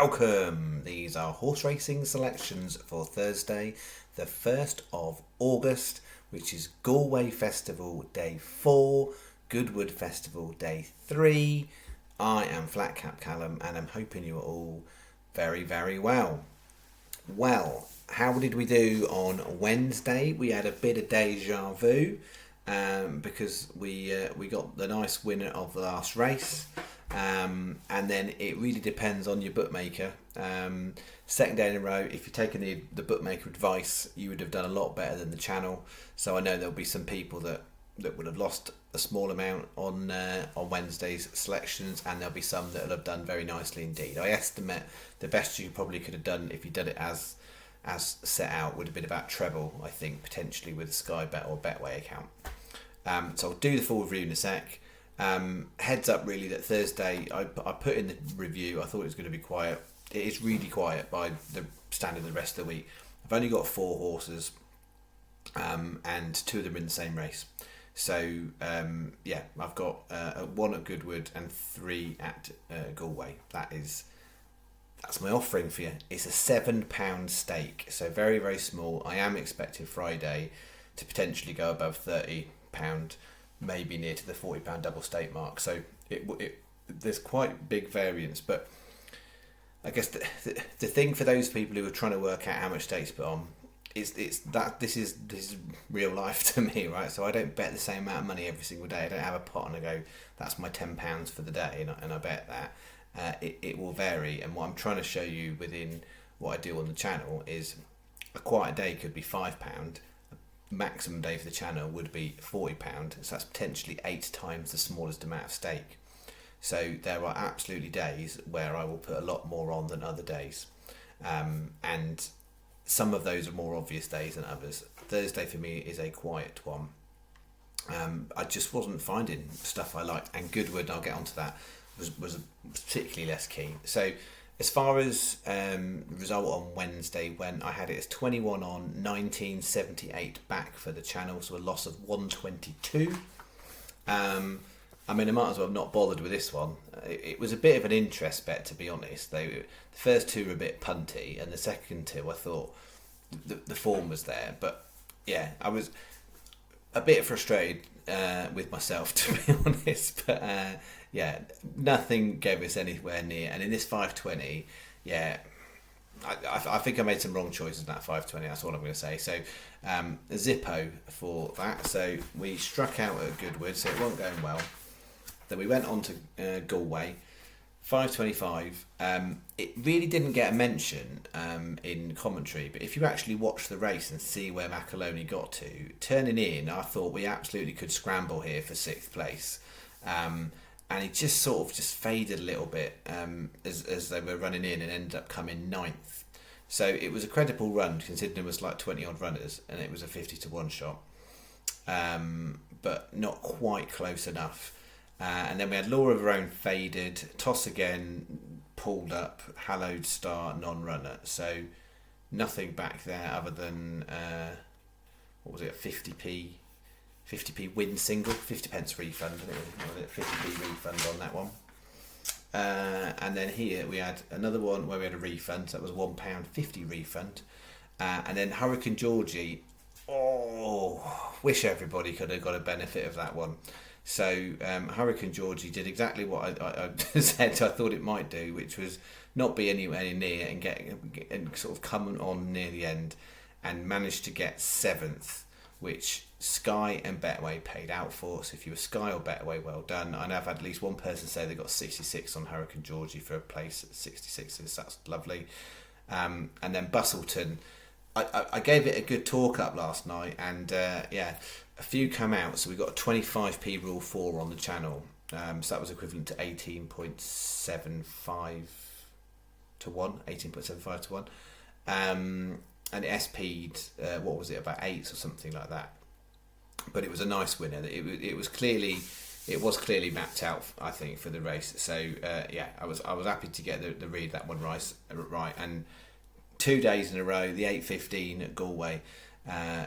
Welcome! These are horse racing selections for Thursday, the 1st of August, which is Galway Festival Day 4, Goodwood Festival Day 3. I am flatcapcallum and I'm hoping you are all very, very well. Well, how did we do on Wednesday? We had a bit of deja vu because we got the nice winner of the last race. And then it really depends on your bookmaker. Second day in a row, if you're taking the bookmaker advice, you would have done a lot better than the channel. So I know there'll be some people that would have lost a small amount on Wednesday's selections, and there'll be some that will have done very nicely indeed. I estimate the best you probably could have done if you did it as set out would have been about treble, I think, potentially with a Sky Bet or Betway account. So I'll do the full review in a sec. Heads up really that Thursday I put in the review, I thought it was going to be quiet. It is really quiet by the standard of the rest of the week. I've only got 4 horses and 2 of them are in the same race. So I've got 1 at Goodwood and 3 at Galway. That's my offering for you. It's a £7 stake, so very, very small. I am expecting Friday to potentially go above £30, maybe near to the £40 double stake mark. So there's quite big variance, but I guess the thing for those people who are trying to work out how much stakes to put on is that this is real life to me, right? So I don't bet the same amount of money every single day. I don't have a pot and I go, that's my £10 for the day, and I bet that. It will vary, and what I'm trying to show you within what I do on the channel is a quiet day could be £5. Maximum day for the channel would be £40, so that's potentially 8 times the smallest amount of stake. So there are absolutely days where I will put a lot more on than other days, and some of those are more obvious days than others. Thursday for me is a quiet one. I just wasn't finding stuff I liked, and Goodwood, I'll get onto that, was particularly less keen. So as far as result on Wednesday went, I had it as 21 on, 1978 back for the channel, so a loss of 122. I mean, I might as well have not bothered with this one. It was a bit of an interest bet, to be honest. The first 2 were a bit punty, and the second 2 I thought the form was there. But yeah, I was a bit frustrated with myself, to be honest. But nothing gave us anywhere near. And in this 520, I think I made some wrong choices in that 520. That's all I'm going to say. So a Zippo for that. So we struck out at Goodwood, so it wasn't going well. Then we went on to Galway, 525. It really didn't get a mention in commentary, but if you actually watch the race and see where Macaloni got to, turning in, I thought we absolutely could scramble here for 6th place. And he just sort of just faded a little bit as they were running in, and ended up coming 9th. So it was a credible run, considering there was like 20 odd runners, and it was a 50-1 shot, but not quite close enough. And then we had Law of Her Own faded, Toss Again pulled up, Hallowed Star non-runner. So nothing back there other than what was it, a 50p win single, 50 pence refund. I think it was 50p refund on that one. And then here we had another one where we had a refund, so that was £1.50 refund. And then Hurricane Georgie, wish everybody could have got a benefit of that one. So Hurricane Georgie did exactly what I said I thought it might do, which was not be anywhere near and sort of come on near the end, and managed to get 7th, which Sky and Betway paid out for. So if you were Sky or Betway, well done. I know I've had at least one person say they got 66 on Hurricane Georgie for a place at 66s. That's lovely. And then Bustleton, I gave it a good talk up last night, and a few come out. So we got a 25p Rule 4 on the channel. So that was equivalent to 18.75 to 1. 18.75 to 1. And it SP'd, what was it, about 8 or something like that. But it was a nice winner. It was clearly mapped out, I think, for the race. So I was happy to get the read that one right. And 2 days in a row, the 8.15 at Galway.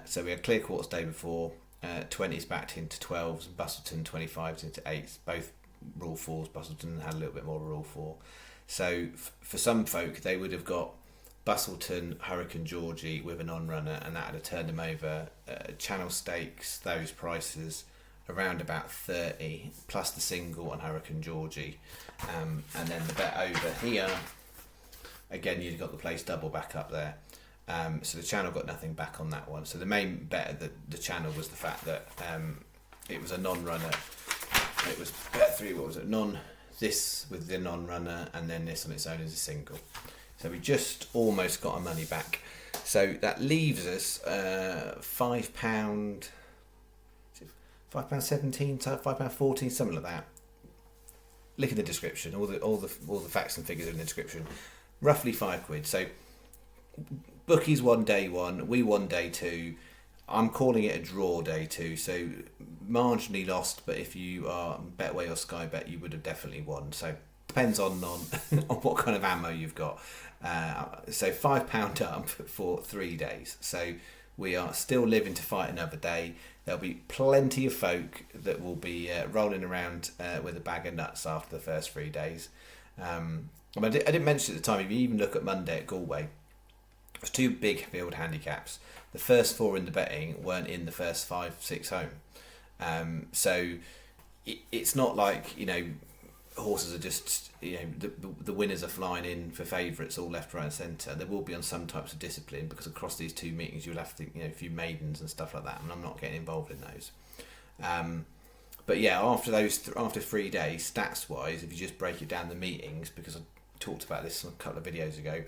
So we had Clear Quartz day before, 20s backed into 12s, Bustleton 25s into 8s, both Rule 4s. Bustleton had a little bit more Rule 4. So for some folk, they would have got Bustleton, Hurricane Georgie with an on-runner, and that would have turned them over. Channel Stakes, those prices around about 30 plus the single on Hurricane Georgie, and then the bet over here again, you've got the place double back up there. So the channel got nothing back on that one. So the main bet of the channel was the fact that it was a non-runner. It was bet 3, what was it, this with the non-runner, and then this on its own as a single. So we just almost got our money back. So that leaves us £5, £5.17, £5.14, something like that. Look in the description. All the facts and figures are in the description. Roughly £5. So bookies won day 1, we won day 2. I'm calling it a draw day 2. So marginally lost, but if you are Betway or Sky Bet, you would have definitely won. So depends on on what kind of ammo you've got. So £5 up for 3 days. So we are still living to fight another day. There'll be plenty of folk that will be rolling around with a bag of nuts after the first 3 days. I didn't mention at the time, if you even look at Monday at Galway, there's 2 big field handicaps. The first 4 in the betting weren't in the first 5, 6 home. So it's not like, horses are just, the winners are flying in for favourites all left, right and centre. There will be on some types of discipline, because across these 2 meetings you'll have to, a few maidens and stuff like that, and I'm not getting involved in those. But yeah, after 3 days, stats wise, if you just break it down the meetings, because I talked about this a couple of videos ago,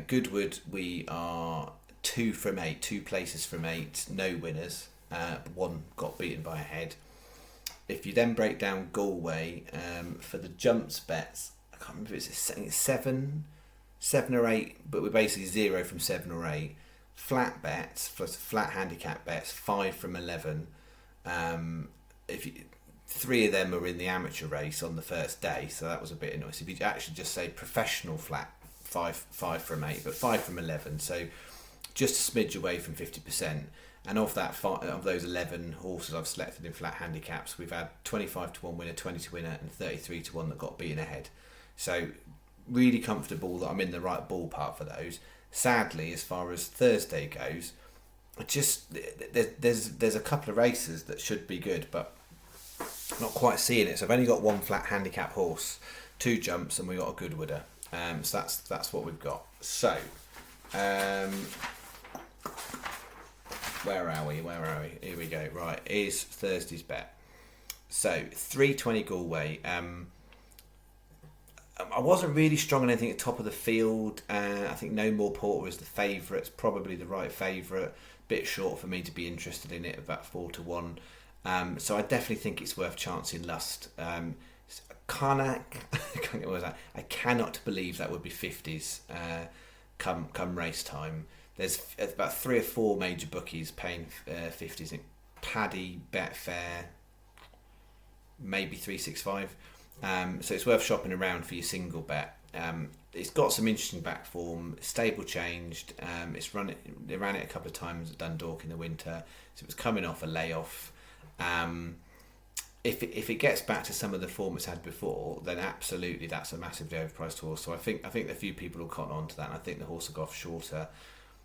Goodwood, we are 2 from 8, 2 places from 8, no winners, 1 got beaten by a head. If you then break down Galway, for the jumps bets, I can't remember if it's 7 or 8, but we're basically 0 from 7 or 8. Flat bets, flat handicap bets, 5 from 11. 3 of them are in the amateur race on the first day, so that was a bit annoying. If you actually just say professional flat, 5 from 8, but 5 from 11, so just a smidge away from 50%. And of those 11 horses I've selected in flat handicaps, we've had 25 to 1 winner, 20 to winner, and 33 to 1 that got beaten ahead. So really comfortable that I'm in the right ballpark for those. Sadly, as far as Thursday goes, there's a couple of races that should be good, but not quite seeing it. So I've only got 1 flat handicap horse, 2 jumps, and we've got a Goodwooder. So that's what we've got. So where are we? Here we go. Right, is Thursday's bet. So 320 Galway. I wasn't really strong on anything at the top of the field. I think No More Porter is the favourite. It's probably the right favourite. Bit short for me to be interested in it, about 4 to 1. So I definitely think it's worth chancing Lust. I cannot believe that would be 50s come race time. There's about 3 or 4 major bookies paying 50s. In Paddy, Betfair, maybe 365. So it's worth shopping around for your single bet. It's got some interesting back form. Stable changed. They ran it a couple of times at Dundalk in the winter, so it was coming off a layoff. If it gets back to some of the form it's had before, then absolutely that's a massively overpriced horse. So I think a few people will cotton on to that. And I think the horse will go off shorter.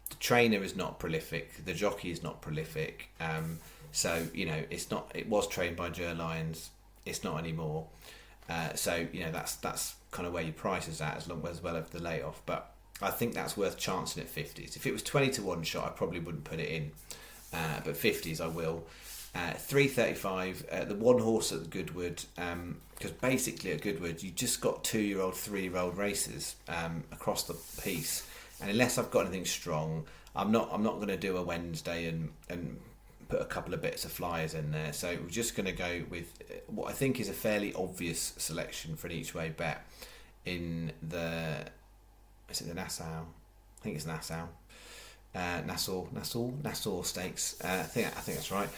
The trainer is not prolific. The jockey is not prolific. So it's not. It was trained by Ger Lyons. It's not anymore. So that's kind of where your price is at, as well as the layoff. But I think that's worth chancing at 50s. If it was 20 to 1 shot, I probably wouldn't put it in. But 50s I will. 335. The 1 horse at the Goodwood, because basically at Goodwood you just got 2-year-old, 3-year-old races across the piece. And unless I've got anything strong, I'm not going to do a Wednesday and put a couple of bits of flyers in there. So we're just going to go with what I think is a fairly obvious selection for an each way bet in the Nassau? I think it's Nassau. Nassau Stakes. I think that's right.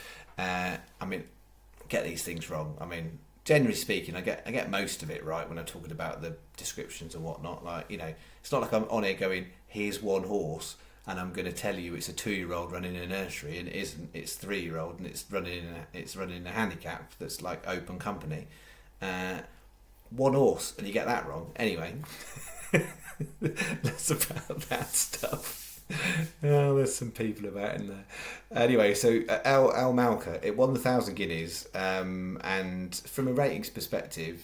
Get these things wrong. Generally speaking, I get most of it right when I'm talking about the descriptions and whatnot. It's not like I'm on here going, here's 1 horse, and I'm going to tell you it's a 2-year-old running in a nursery, and it isn't. It's 3-year-old, and it's running in a handicap that's like open company. one horse and you get that wrong. Anyway, that's about that stuff. Oh, there's some people about in there. Anyway, so Al Malka, it won the 1,000 guineas, and from a ratings perspective,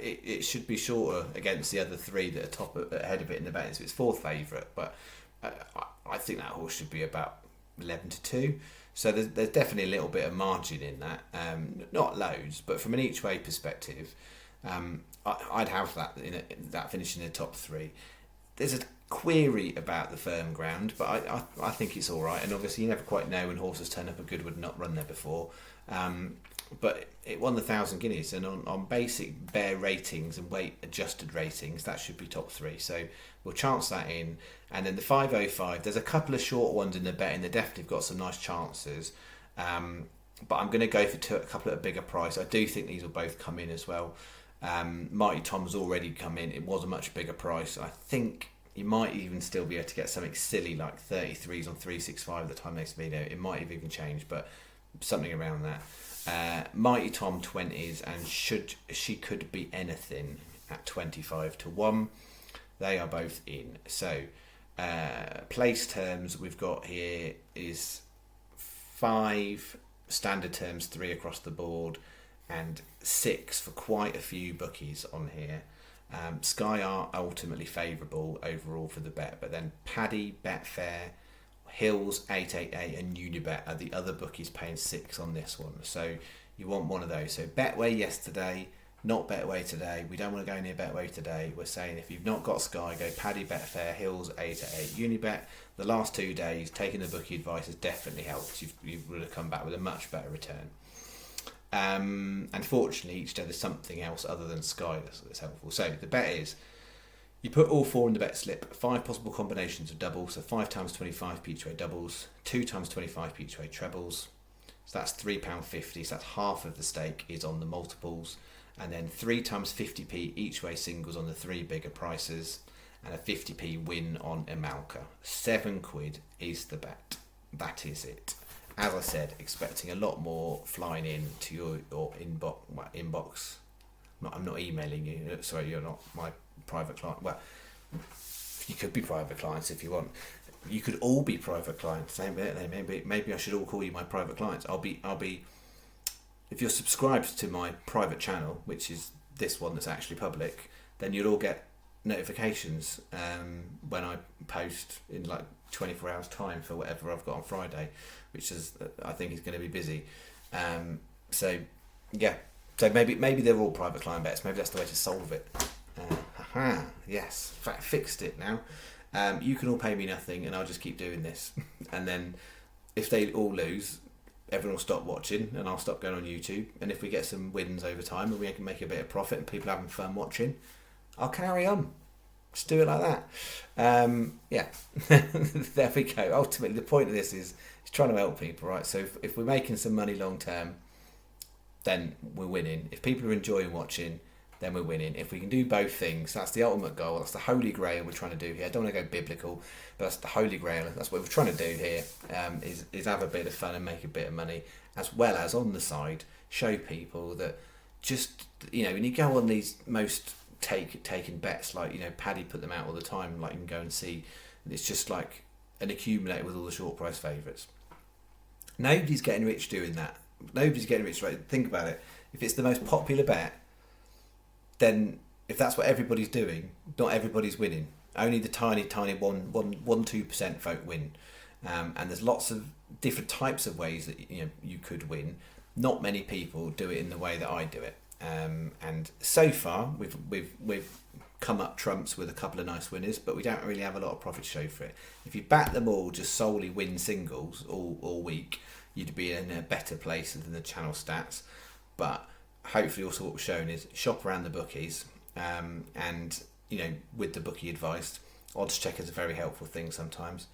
it should be shorter against the other three that are ahead of it in the betting. So it's fourth favourite, but I think that horse should be about 11-2. So there's definitely a little bit of margin in that, not loads, but from an each way perspective, I'd have that finishing in the top three. There's a query about the firm ground, but I think it's all right. And obviously, you never quite know when horses turn up at Goodwood and not run there before. But it won the 1,000 guineas, and on basic bare ratings and weight adjusted ratings, that should be top three. So we'll chance that in. And then the 505, there's a couple of short ones in the betting that definitely have got some nice chances. But I'm going to go for a couple at a bigger price. I do think these will both come in as well. Mighty Tom's already come in. It was a much bigger price. I think you might even still be able to get something silly like 33s on 365 at the time next video. It might have even changed, but something around that. Mighty Tom 20s, and she could be anything at 25-1. They are both in. So place terms we've got here is 5 standard terms, 3 across the board, and 6 for quite a few bookies on here. Sky are ultimately favourable overall for the bet, but then Paddy, Betfair, Hills 888 and Unibet are the other bookies paying 6 on this one. So you want one of those. So Betway yesterday, not Betway today. We don't want to go near Betway today. We're saying if you've not got Sky, go Paddy, Betfair, Hills 888, Unibet. The last 2 days, taking the bookie advice has definitely helped. You would have come back with a much better return. And fortunately, each day there's something else other than Sky that's helpful. So the bet is, you put all 4 in the bet slip, 5 possible combinations of doubles, so 5 times 25p each way doubles, 2 times 25p each way trebles, so that's £3.50, so that's half of the stake is on the multiples, and then 3 times 50p each way singles on the 3 bigger prices, and a 50p win on Emalka. £7 is the bet. That is it. As I said, expecting a lot more flying in to your inbox. I'm not emailing you. Sorry, you're not my private client. Well, you could be private clients if you want. You could all be private clients. Maybe I should all call you my private clients. I'll be. If you're subscribed to my private channel, which is this one that's actually public, then you'll all get notifications when I post in like 24 hours time for whatever I've got on Friday, which is I think is going to be busy. So yeah, so maybe they're all private client bets. Maybe that's the way to solve it. Yes, fixed it now. You can all pay me nothing, and I'll just keep doing this. And then if they all lose, everyone will stop watching, and I'll stop going on YouTube. And if we get some wins over time, and we can make a bit of profit, and people are having fun watching, I'll carry on. Just do it like that. Yeah, there we go. Ultimately, the point of this is trying to help people, right? So if we're making some money long term, then we're winning. If people are enjoying watching, then we're winning. If we can do both things, that's the ultimate goal. That's the holy grail we're trying to do here. I don't want to go biblical, but that's the holy grail. That's what we're trying to do here, is have a bit of fun and make a bit of money, as well as on the side show people that just, when you go on these most taken bets, like Paddy put them out all the time, like you can go and see, it's just like an accumulator with all the short price favourites. Nobody's getting rich doing that. Nobody's getting rich, right? Think about it. If it's the most popular bet, then if that's what everybody's doing, not everybody's winning. Only the tiny 1-2% folk win. And there's lots of different types of ways that you could win. Not many people do it in the way that I do it. And so far we've come up trumps with a couple of nice winners, but we don't really have a lot of profit to show for it. If you bat them all just solely win singles all week, you'd be in a better place than the channel stats. But hopefully also what we've shown is shop around the bookies, and with the bookie advice, odds check is a very helpful thing sometimes.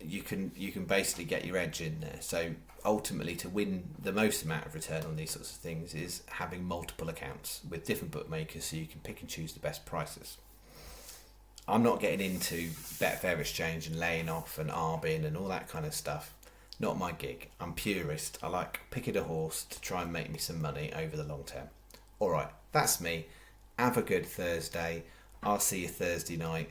You can basically get your edge in there. So ultimately, to win the most amount of return on these sorts of things is having multiple accounts with different bookmakers, so you can pick and choose the best prices. I'm not getting into Betfair Exchange and laying off and arbing and all that kind of stuff. Not my gig. I'm purist. I like picking a horse to try and make me some money over the long term. Alright, that's me. Have a good Thursday. I'll see you Thursday night.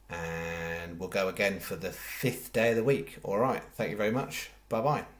And we'll go again for the 5th day of the week. All right. Thank you very much. Bye-bye.